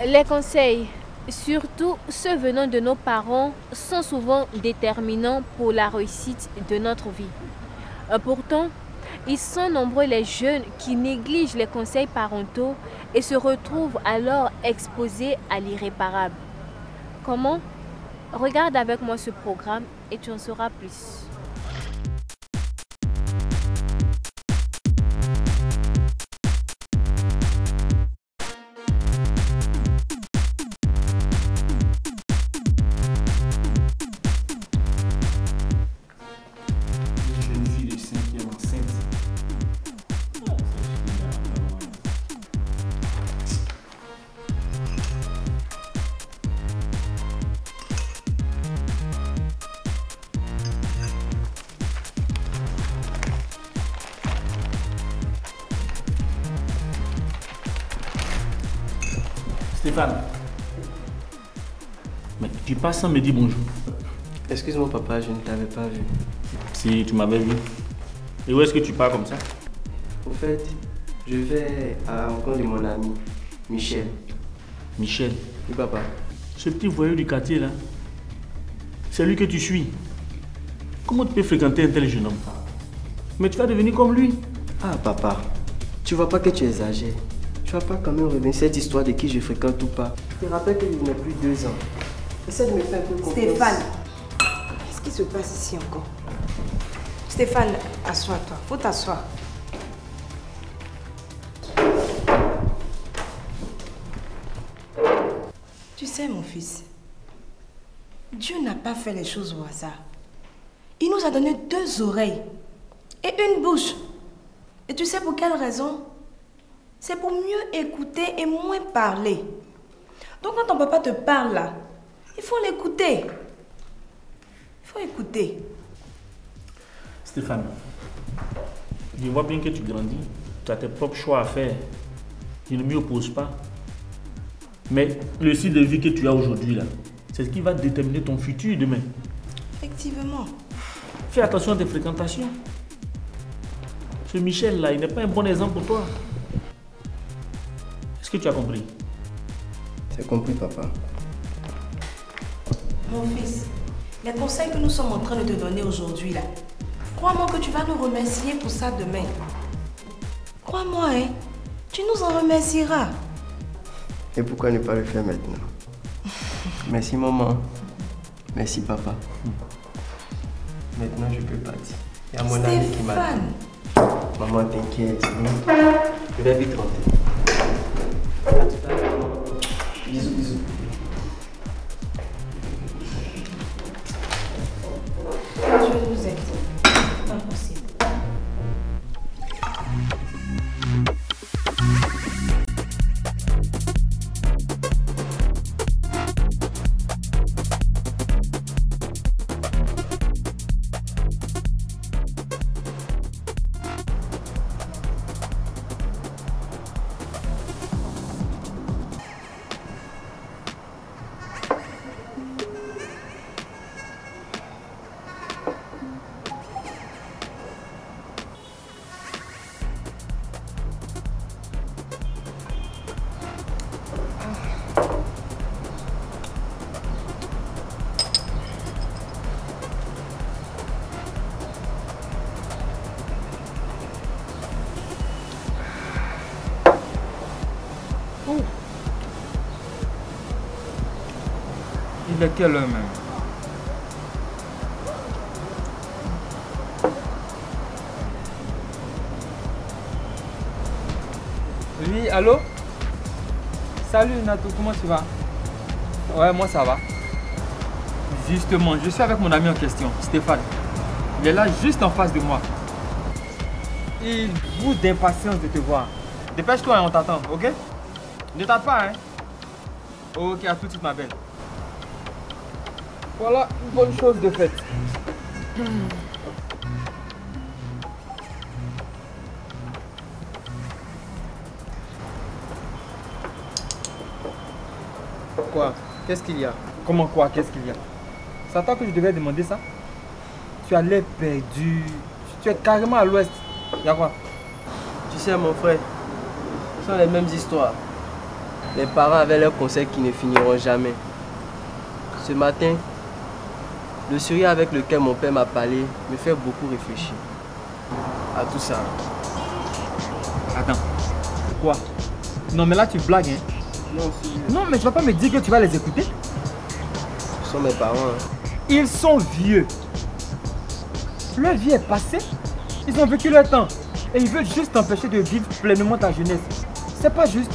Les conseils, surtout ceux venant de nos parents, sont souvent déterminants pour la réussite de notre vie. Pourtant, ils sont nombreux les jeunes qui négligent les conseils parentaux et se retrouvent alors exposés à l'irréparable. Comment? Regarde avec moi ce programme et tu en sauras plus. Stéphane, mais tu passes sans me dire bonjour. Excuse-moi papa, je ne t'avais pas vu. Si, tu m'avais vu. Et où est-ce que tu pars comme ça? Au fait, je vais à la rencontre de mon ami, Michel. Michel? Oui papa. Ce petit voyou du quartier là, c'est lui que tu suis. Comment tu peux fréquenter un tel jeune homme? Mais tu vas devenir comme lui. Ah papa, tu vois pas que tu exagères. Tu vas pas quand même revenir cette histoire de qui je fréquente ou pas. Je te rappelle qu'il n'a plus 2 ans. Essaie de me faire un peu confiance. Stéphane, qu'est-ce qui se passe ici encore? Stéphane, assois-toi. Faut t'asseoir. Tu sais, mon fils, Dieu n'a pas fait les choses au hasard. Il nous a donné 2 oreilles et une bouche. Et tu sais pour quelle raison? C'est pour mieux écouter et moins parler. Donc quand ton papa te parle là, il faut l'écouter. Il faut écouter. Stéphane, je vois bien que tu grandis. Tu as tes propres choix à faire. Je ne m'y oppose pas. Mais le style de vie que tu as aujourd'hui là, c'est ce qui va déterminer ton futur demain. Effectivement. Fais attention à tes fréquentations. Ce Michel là, il n'est pas un bon exemple pour toi. Est-ce que tu as compris? J'ai compris, papa. Mon fils, les conseils que nous sommes en train de te donner aujourd'hui, là, crois-moi que tu vas nous remercier pour ça demain. Crois-moi, hein, tu nous en remercieras. Et pourquoi ne pas le faire maintenant? Merci, maman. Merci, papa. Maintenant, je peux partir. Il y a mon ami qui m'a dit. Maman, t'inquiète. Je vais vite rentrer. Bisous, bisous. Je vais vous aider. Pas possible. Il est quelle heure même? Oui, allô? Salut Nato, comment tu vas? Ouais, moi ça va. Justement, je suis avec mon ami en question, Stéphane. Il est là juste en face de moi. Il bout d'impatience de te voir. Dépêche-toi, hein, on t'attend, ok? Ne tarde pas, hein? Ok, à tout de suite, ma belle. Voilà une bonne chose de faite. Quoi? Qu'est-ce qu'il y a? Comment quoi? Qu'est-ce qu'il y a? C'est à toi que je devais demander ça? Tu as l'air perdu. Tu es carrément à l'ouest. Il y a quoi? Tu sais, mon frère, ce sont les mêmes histoires. Les parents avaient leurs conseils qui ne finiront jamais. Ce matin, le sourire avec lequel mon père m'a parlé me fait beaucoup réfléchir à tout ça. Attends. Quoi? Non, mais là, tu blagues, hein? Non, mais tu vas pas me dire que tu vas les écouter? Ce sont mes parents. Hein. Ils sont vieux. Leur vie est passée. Ils ont vécu leur temps. Et ils veulent juste t'empêcher de vivre pleinement ta jeunesse. C'est pas juste.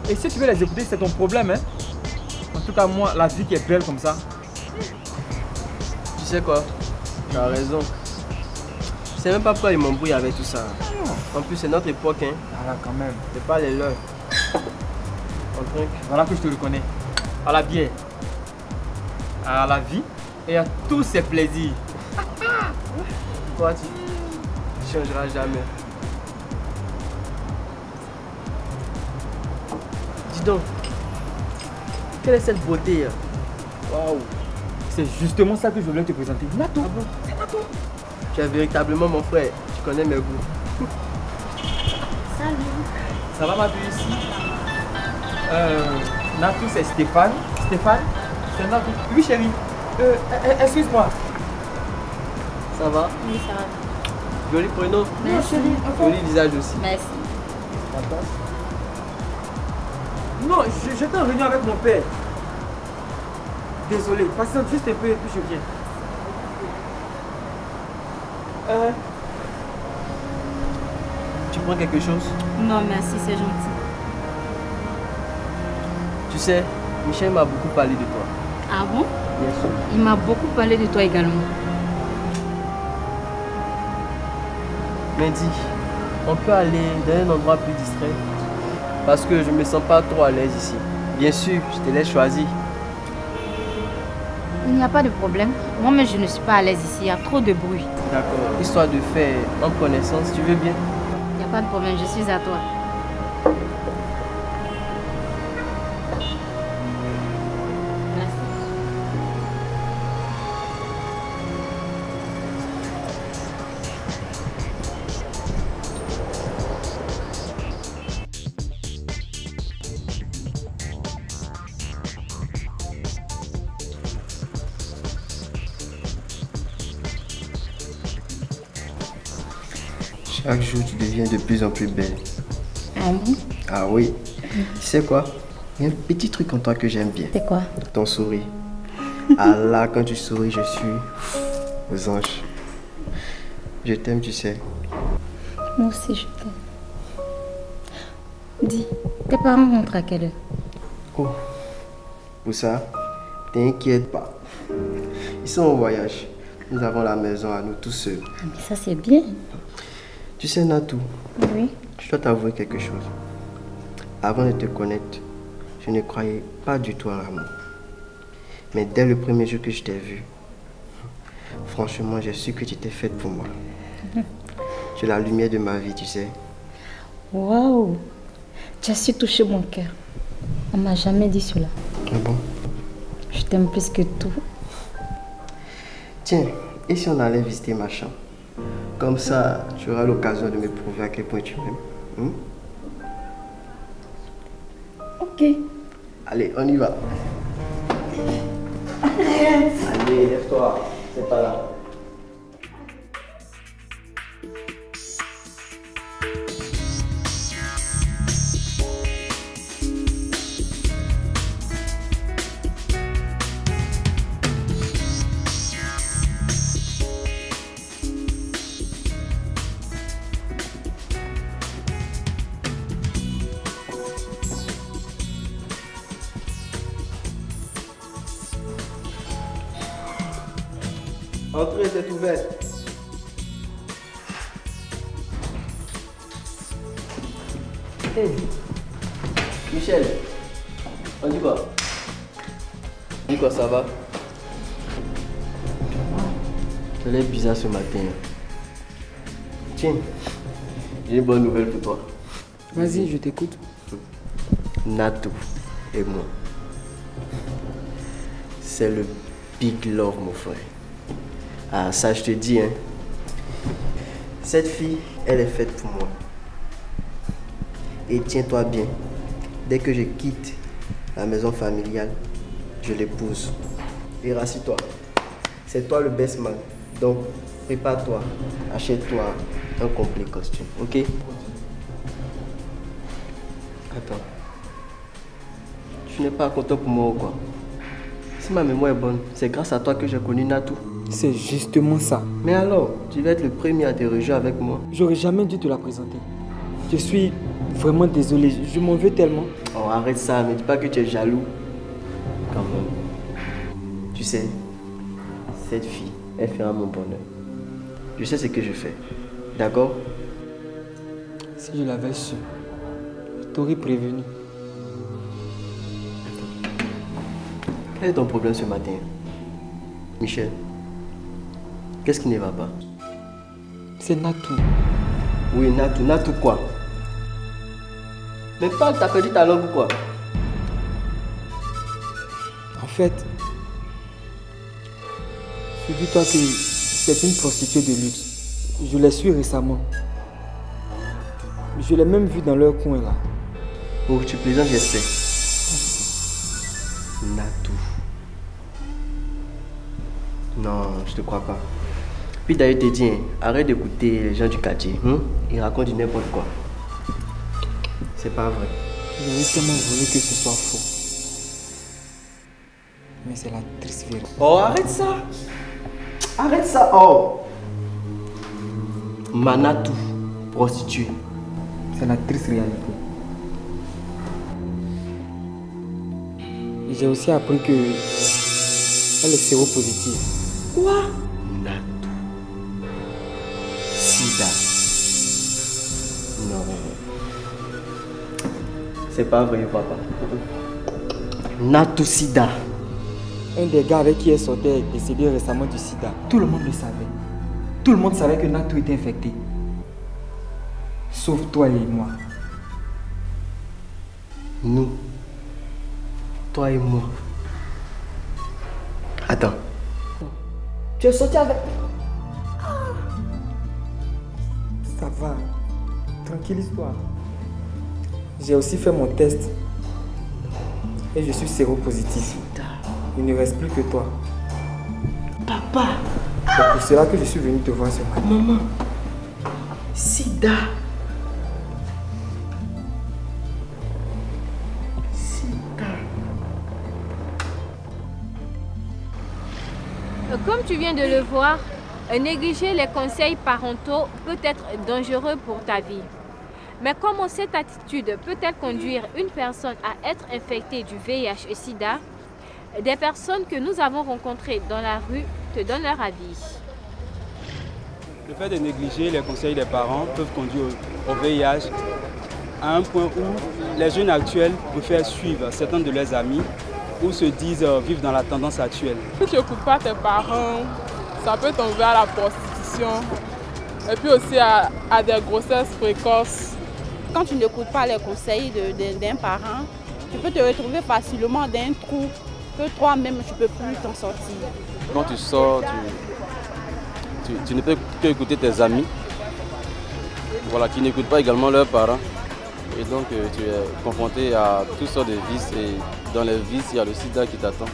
Et si tu veux les écouter, c'est ton problème, hein? En tout cas, moi, la vie qui est belle comme ça. Tu sais quoi? Tu as raison. Je sais même pas pourquoi ils m'embrouillent avec tout ça. En plus, c'est notre époque, hein. Ah là, quand même. C'est pas les leurs. Voilà que je te reconnais. À la bière, à la vie et à tous ses plaisirs. Toi, tu changeras jamais. Dis donc, quelle est cette beauté? Waouh! C'est justement ça que je voulais te présenter. Nato. Ah bon? C'est Nato. Tu es véritablement mon frère. Tu connais mes goûts. Salut. Ça va ma puce? Nato, c'est Stéphane. Stéphane, c'est Nato. Oui chérie. Excuse-moi. Ça va? Oui, ça va. Joli prénom. Merci. Joli visage aussi. Merci. Non, j'étais en réunion avec mon père. Désolé, patiente juste un peu et puis je viens. Tu prends quelque chose? Non, merci, c'est gentil. Tu sais, Michel m'a beaucoup parlé de toi. Ah bon? Bien sûr. Il m'a beaucoup parlé de toi également. Mais dis, on peut aller dans un endroit plus distrait? Parce que je me sens pas trop à l'aise ici. Bien sûr, je te laisse choisir. Il n'y a pas de problème. Moi-même, je ne suis pas à l'aise ici. Il y a trop de bruit. D'accord. Histoire de faire en connaissance, tu veux bien? Il n'y a pas de problème. Je suis à toi. Merci. Chaque jour, tu deviens de plus en plus belle. Ah bon? Ah oui. Tu sais quoi? Il y a un petit truc en toi que j'aime bien. C'est quoi? Ton sourire. Ah là, quand tu souris, je suis aux anges. Je t'aime, tu sais. Moi aussi, je t'aime. Dis, tes parents rentrent à quelle heure? Oh, pour ça, t'inquiète pas. Ils sont au voyage. Nous avons la maison à nous tous seuls. Ah, mais ça, c'est bien. Tu sais, Natou, Oui. je dois t'avouer quelque chose. Avant de te connaître, je ne croyais pas du tout à l'amour. Mais dès le premier jour que je t'ai vu, franchement, j'ai su que tu étais faite pour moi. Tu es la lumière de ma vie, tu sais. Waouh! Tu as su toucher mon cœur. On m'a jamais dit cela. Ah bon? Je t'aime plus que tout. Tiens, et si on allait visiter ma chambre? Comme ça, tu auras l'occasion de me prouver à quel point tu m'aimes. Ok. Allez, on y va. Allez, lève-toi. C'est pas là. Entrez, c'est ouvert. Hey. Michel, on dit quoi? On dit quoi, ça va? Tu as l'air bizarre ce matin. Tiens, j'ai une bonne nouvelle pour toi. Vas-y, je t'écoute. Natou et moi. C'est le big love, mon frère. Ah, ça, je te dis, hein. Cette fille, elle est faite pour moi. Et tiens-toi bien, Dès que je quitte la maison familiale, je l'épouse. Et rassis-toi. C'est toi le best man. Donc, prépare-toi. Achète-toi un complet costume. Ok? Attends. Tu n'es pas content pour moi ou quoi? Si ma mémoire est bonne, c'est grâce à toi que j'ai connu Natou. C'est justement ça. Mais alors, tu vas être le premier à te rejouer avec moi. J'aurais jamais dû te la présenter. Je suis vraiment désolé, je m'en veux tellement. Oh, arrête ça, ne dis pas que tu es jaloux. Quand même. Tu sais, cette fille, elle fera mon bonheur. Je sais ce que je fais. D'accord? Si je l'avais su, je t'aurais prévenu. Quel est ton problème ce matin? Michel, qu'est-ce qui ne va pas? C'est Natou. Oui, Natou. Natou quoi? Mais parle, t'as perdu ta langue ou quoi? En fait, dis-toi que c'est une prostituée de luxe. Je l'ai su récemment. Je l'ai même vue dans leur coin là. Oh, tu plaisantes, j'espère. Natou. Non, je te crois pas. Puis d'ailleurs, te dis, arrête d'écouter les gens du quartier. Ils racontent du n'importe quoi. C'est pas vrai. J'aurais tellement voulu que ce soit faux. Mais c'est la triste vérité. Oh, arrête ça! Arrête ça! Oh! Manatou, prostituée. C'est la triste réalité. J'ai aussi appris que elle est séropositive. Quoi? Natou. Sida. Non. C'est pas vrai, papa. Natou Sida. Un des gars avec qui elle sortait est décédé récemment du sida. Tout le monde le savait. Tout le monde savait que Natou était infecté. Sauf toi et moi. Nous. Toi et moi. Attends. Tu es sorti avec... Ça va. Tranquillise-toi. J'ai aussi fait mon test. Et je suis séropositif. Il ne reste plus que toi. Papa. C'est pour cela que je suis venu te voir ce matin. Maman. Sida. Comme tu viens de le voir, négliger les conseils parentaux peut être dangereux pour ta vie. Mais comment cette attitude peut-elle conduire une personne à être infectée du VIH et SIDA? Des personnes que nous avons rencontrées dans la rue te donnent leur avis. Le fait de négliger les conseils des parents peut conduire au VIH à un point où les jeunes actuels préfèrent suivre certains de leurs amis ou se disent vivre dans la tendance actuelle. Si tu n'écoutes pas tes parents, ça peut t'enlever à la prostitution et puis aussi à des grossesses précoces. Quand tu n'écoutes pas les conseils d'un parent, tu peux te retrouver facilement dans un trou que toi-même tu ne peux plus t'en sortir. Quand tu sors, tu ne peux qu'écouter tes amis, voilà, qui n'écoutent pas également leurs parents. Et donc tu es confronté à toutes sortes de vices et dans les vices, il y a le sida qui t'attend.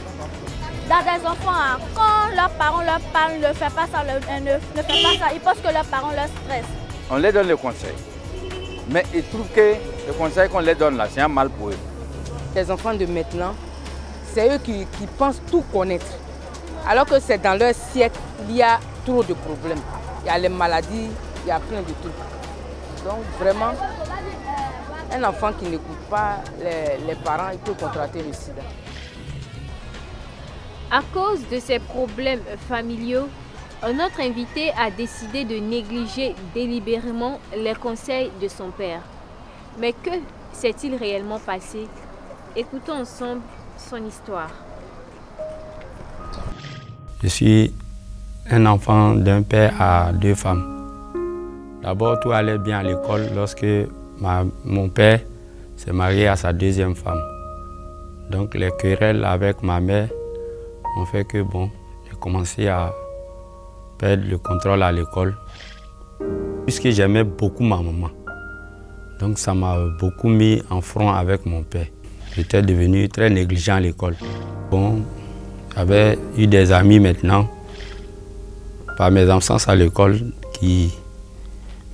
Dans des enfants, quand leurs parents leur parlent, ne fais pas ça, ne fais pas ça, ils pensent que leurs parents leur stressent. On leur donne le conseil, mais ils trouvent que le conseil qu'on leur donne là, c'est un mal pour eux. Les enfants de maintenant, c'est eux qui pensent tout connaître. Alors que c'est dans leur siècle, il y a trop de problèmes. Il y a les maladies, il y a plein de trucs. Donc vraiment, un enfant qui n'écoute pas les parents, il peut contracter le sida. À cause de ces problèmes familiaux, notre invité a décidé de négliger délibérément les conseils de son père. Mais que s'est-il réellement passé? Écoutons ensemble son histoire. Je suis un enfant d'un père à 2 femmes. D'abord, tout allait bien à l'école lorsque mon père s'est marié à sa 2e femme. Donc les querelles avec ma mère ont fait que j'ai commencé à perdre le contrôle à l'école. Puisque j'aimais beaucoup ma maman. Donc ça m'a beaucoup mis en front avec mon père. J'étais devenu très négligent à l'école. Bon, j'avais eu des amis maintenant, par mes absences à l'école, qui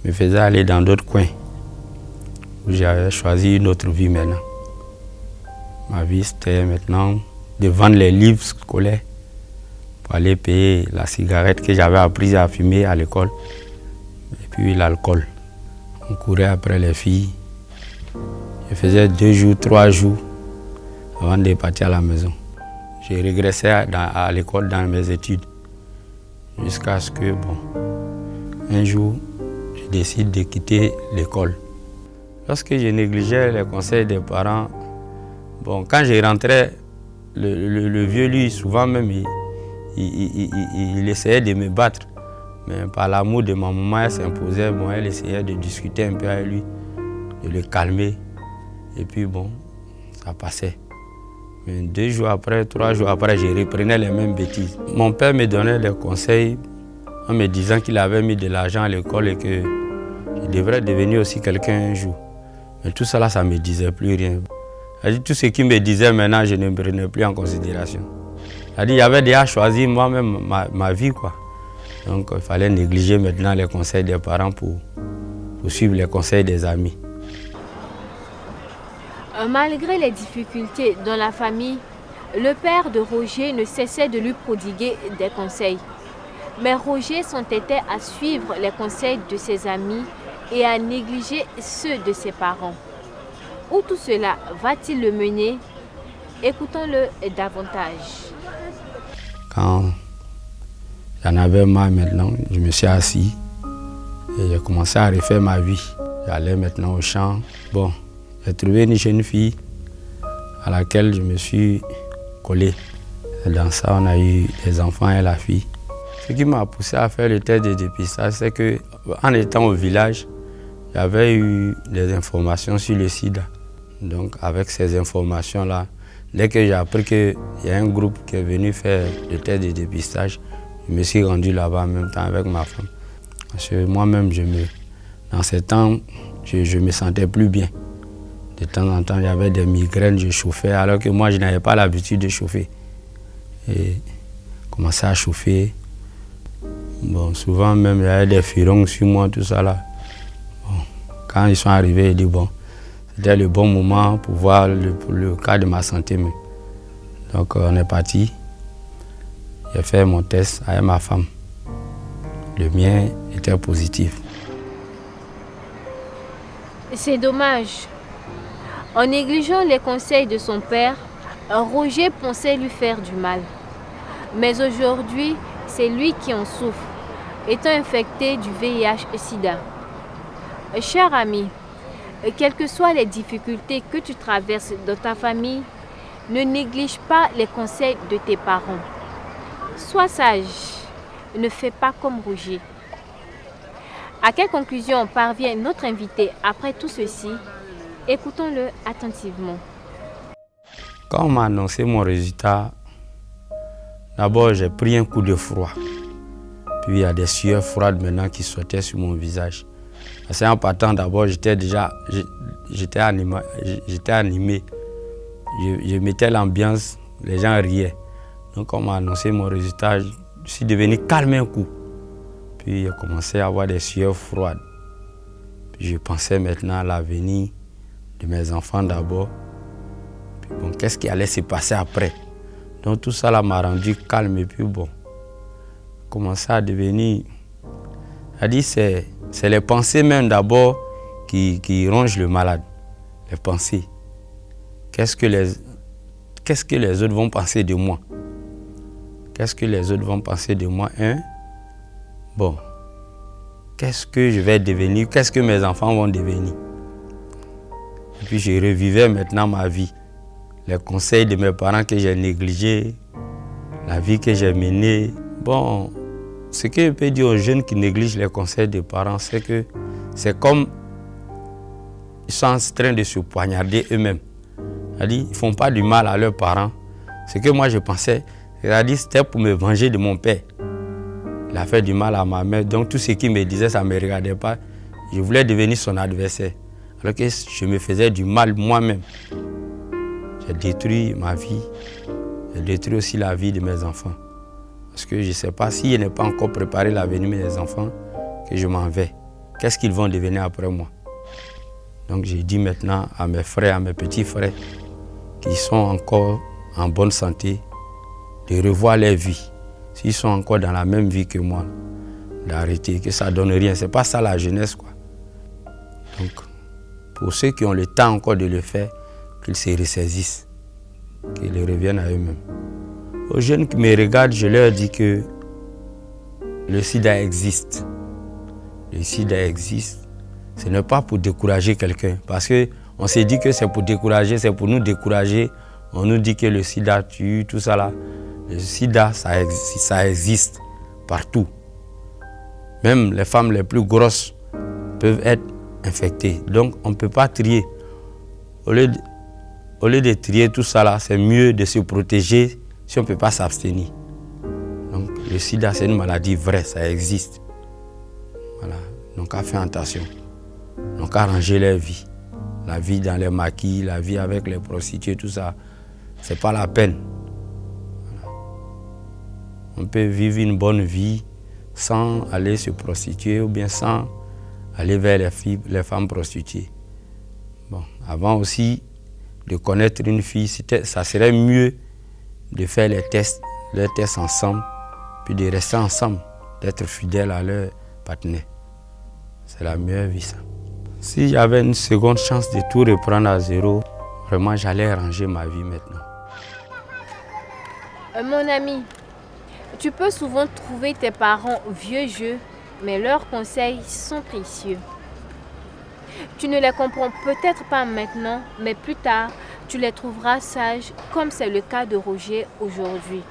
me faisaient aller dans d'autres coins. J'avais choisi une autre vie maintenant. Ma vie, c'était maintenant de vendre les livres scolaires pour aller payer la cigarette que j'avais appris à fumer à l'école et puis l'alcool. On courait après les filles. Je faisais 2 jours, 3 jours avant de partir à la maison. Je régressais à l'école dans mes études jusqu'à ce que, bon, un jour, je décide de quitter l'école. Lorsque je négligeais les conseils des parents, bon, quand je rentrais, le vieux, lui, souvent même, il essayait de me battre. Mais par l'amour de ma maman, elle s'imposait. Bon, elle essayait de discuter un peu avec lui, de le calmer. Et puis, bon, ça passait. Mais 2 jours après, 3 jours après, je reprenais les mêmes bêtises. Mon père me donnait des conseils en me disant qu'il avait mis de l'argent à l'école et que je devrais devenir aussi quelqu'un un jour. Mais tout cela, ça ne me disait plus rien. Tout ce qu'il me disait maintenant, je ne me prenais plus en considération. Il avait déjà choisi moi-même ma vie, quoi. Donc il fallait négliger maintenant les conseils des parents pour suivre les conseils des amis. Malgré les difficultés dans la famille, le père de Roger ne cessait de lui prodiguer des conseils. Mais Roger s'entêtait à suivre les conseils de ses amis et à négliger ceux de ses parents. Où tout cela va-t-il le mener? Écoutons-le davantage. Quand j'en avais marre maintenant, je me suis assis et j'ai commencé à refaire ma vie. J'allais maintenant au champ. Bon, j'ai trouvé une jeune fille à laquelle je me suis collé. Et dans ça, on a eu des enfants et la fille. Ce qui m'a poussé à faire le test de dépistage, c'est qu'en étant au village, j'avais eu des informations sur le sida. Donc avec ces informations-là, dès que j'ai appris qu'il y a un groupe qui est venu faire le test de dépistage, je me suis rendu là-bas en même temps avec ma femme. Parce que moi-même, dans ces temps, je me sentais plus bien. De temps en temps, j'avais des migraines, je chauffais, alors que moi, je n'avais pas l'habitude de chauffer. Et commençais à chauffer. Bon, souvent même, il y avait des furons sur moi, tout ça là. Bon, quand ils sont arrivés, ils disent bon, c'était le bon moment pour voir le cas de ma santé. Donc on est parti. J'ai fait mon test avec ma femme. Le mien était positif. C'est dommage. En négligeant les conseils de son père, Roger pensait lui faire du mal. Mais aujourd'hui, c'est lui qui en souffre, étant infecté du VIH-Sida. Cher ami, quelles que soient les difficultés que tu traverses dans ta famille, ne néglige pas les conseils de tes parents. Sois sage, ne fais pas comme Roger. À quelle conclusion parvient notre invité après tout ceci? Écoutons-le attentivement. Quand on m'a annoncé mon résultat, d'abord j'ai pris un coup de froid. Puis il y a des sueurs froides maintenant qui sautaient sur mon visage. Parce qu'en partant d'abord, j'étais animé. Je mettais l'ambiance, les gens riaient. Donc quand on m'a annoncé mon résultat, je suis devenu calme un coup. Puis j'ai commencé à avoir des sueurs froides. Puis je pensais maintenant à l'avenir de mes enfants d'abord. Puis bon, qu'est-ce qui allait se passer après? Donc tout ça m'a rendu calme et puis bon, commençait à devenir... C'est les pensées même d'abord qui rongent le malade. Les pensées. Qu'est-ce que les autres vont penser de moi? Qu'est-ce que les autres vont penser de moi? Bon, qu'est-ce que je vais devenir? Qu'est-ce que mes enfants vont devenir? Et puis je revivais maintenant ma vie. Les conseils de mes parents que j'ai négligés, la vie que j'ai menée. Bon, ce que je peux dire aux jeunes qui négligent les conseils des parents, c'est que c'est comme ils sont en train de se poignarder eux-mêmes. C'est-à-dire, ils ne font pas du mal à leurs parents. Ce que moi je pensais, c'est-à-dire c'était pour me venger de mon père. Il a fait du mal à ma mère, donc tout ce qu'il me disait, ça ne me regardait pas. Je voulais devenir son adversaire. alors que je me faisais du mal moi-même. J'ai détruit ma vie, j'ai détruit aussi la vie de mes enfants. Parce que je ne sais pas si je n'ai pas encore préparé l'avenir de mes enfants, que je m'en vais. Qu'est-ce qu'ils vont devenir après moi? Donc j'ai dit maintenant à mes frères, à mes petits frères, qui sont encore en bonne santé, de revoir leur vie. S'ils sont encore dans la même vie que moi, d'arrêter, que ça ne donne rien. Ce n'est pas ça la jeunesse, quoi. Donc, pour ceux qui ont le temps encore de le faire, qu'ils se ressaisissent, qu'ils reviennent à eux-mêmes. Aux jeunes qui me regardent, je leur dis que le sida existe. Le sida existe. Ce n'est pas pour décourager quelqu'un. Parce qu'on s'est dit que c'est pour décourager, c'est pour nous décourager. On nous dit que le sida tue, tout ça là. Le sida, ça existe partout. Même les femmes les plus grosses peuvent être infectées. Donc on ne peut pas trier. Au lieu de trier tout ça là, c'est mieux de se protéger si on ne peut pas s'abstenir. Donc le sida, c'est une maladie vraie, ça existe. Voilà. Donc à faire attention. Donc à ranger leur vie. La vie dans les maquis, la vie avec les prostituées, tout ça, c'est pas la peine. Voilà. On peut vivre une bonne vie sans aller se prostituer ou bien sans aller vers les femmes prostituées. Bon, avant aussi de connaître une fille, ça serait mieux de faire les tests ensemble, puis de rester ensemble, d'être fidèles à leur partenaire. C'est la meilleure vie, ça. Si j'avais une seconde chance de tout reprendre à zéro, vraiment j'allais ranger ma vie maintenant. Mon ami, tu peux souvent trouver tes parents vieux jeux, mais leurs conseils sont précieux. Tu ne les comprends peut-être pas maintenant, mais plus tard, tu les trouveras sages, comme c'est le cas de Roger aujourd'hui.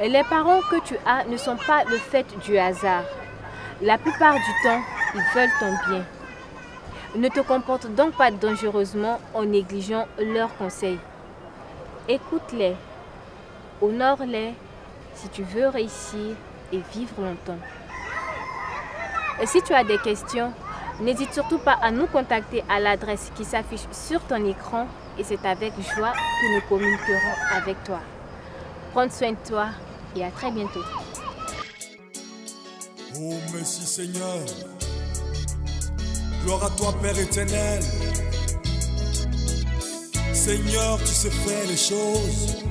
Les parents que tu as ne sont pas le fait du hasard. La plupart du temps, ils veulent ton bien. Ne te comporte donc pas dangereusement en négligeant leurs conseils. Écoute-les, honore-les si tu veux réussir et vivre longtemps. Et si tu as des questions, n'hésite surtout pas à nous contacter à l'adresse qui s'affiche sur ton écran et c'est avec joie que nous communiquerons avec toi. Prends soin de toi et à très bientôt. Oh merci Seigneur, gloire à toi Père éternel. Seigneur, tu sais faire les choses.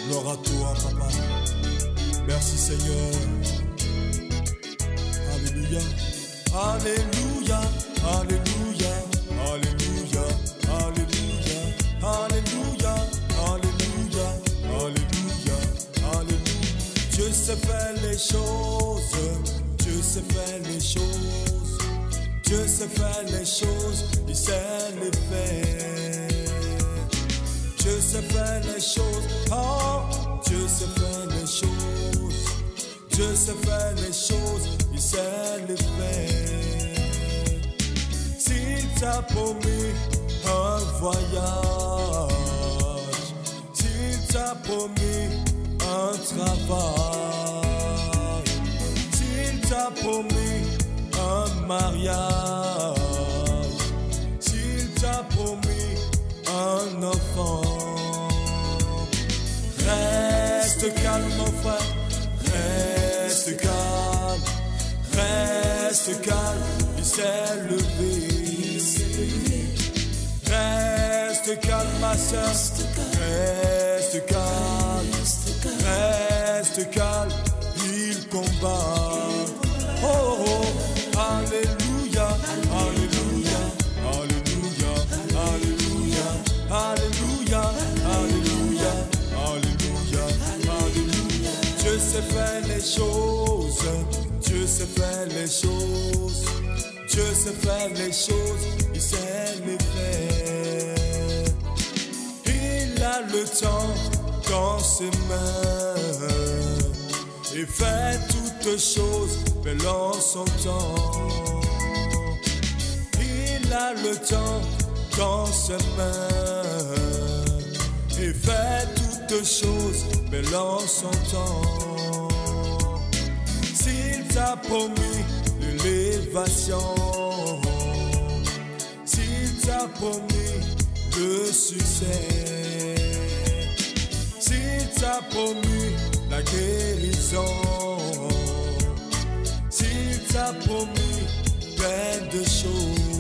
Gloire à toi Papa. Merci Seigneur. Alléluia, Alléluia, Alléluia, Alléluia, Alléluia, Alléluia, Alléluia, Alléluia, Alléluia. Dieu sait faire les choses, Dieu sait faire les choses, Dieu sait faire les choses, il sait les faire. Dieu sait faire les choses, oh, Dieu sait faire les choses, Dieu sait faire les choses, il sait les faire. S'il t'a promis un voyage, s'il t'a promis un travail, s'il t'a promis un mariage, s'il t'a promis un enfant, reste calme mon frère, reste calme, reste calme, il s'est levé. Reste calme ma soeur, reste calme, reste calme, il combat. Oh, oh, alléluia, alléluia, alléluia, alléluia, alléluia, alléluia, alléluia, alléluia. Dieu sait faire les choses, Dieu sait faire les choses, Dieu sait faire les choses, il sait les faire. Il a le temps dans ses mains et fait toutes choses, mais en son temps. Il a le temps dans ses mains et fait toutes choses, mais en son temps. S'il t'a promis l'élévation, t'a promis le succès, s'il t'a promis la guérison, s'il t'a promis plein de choses,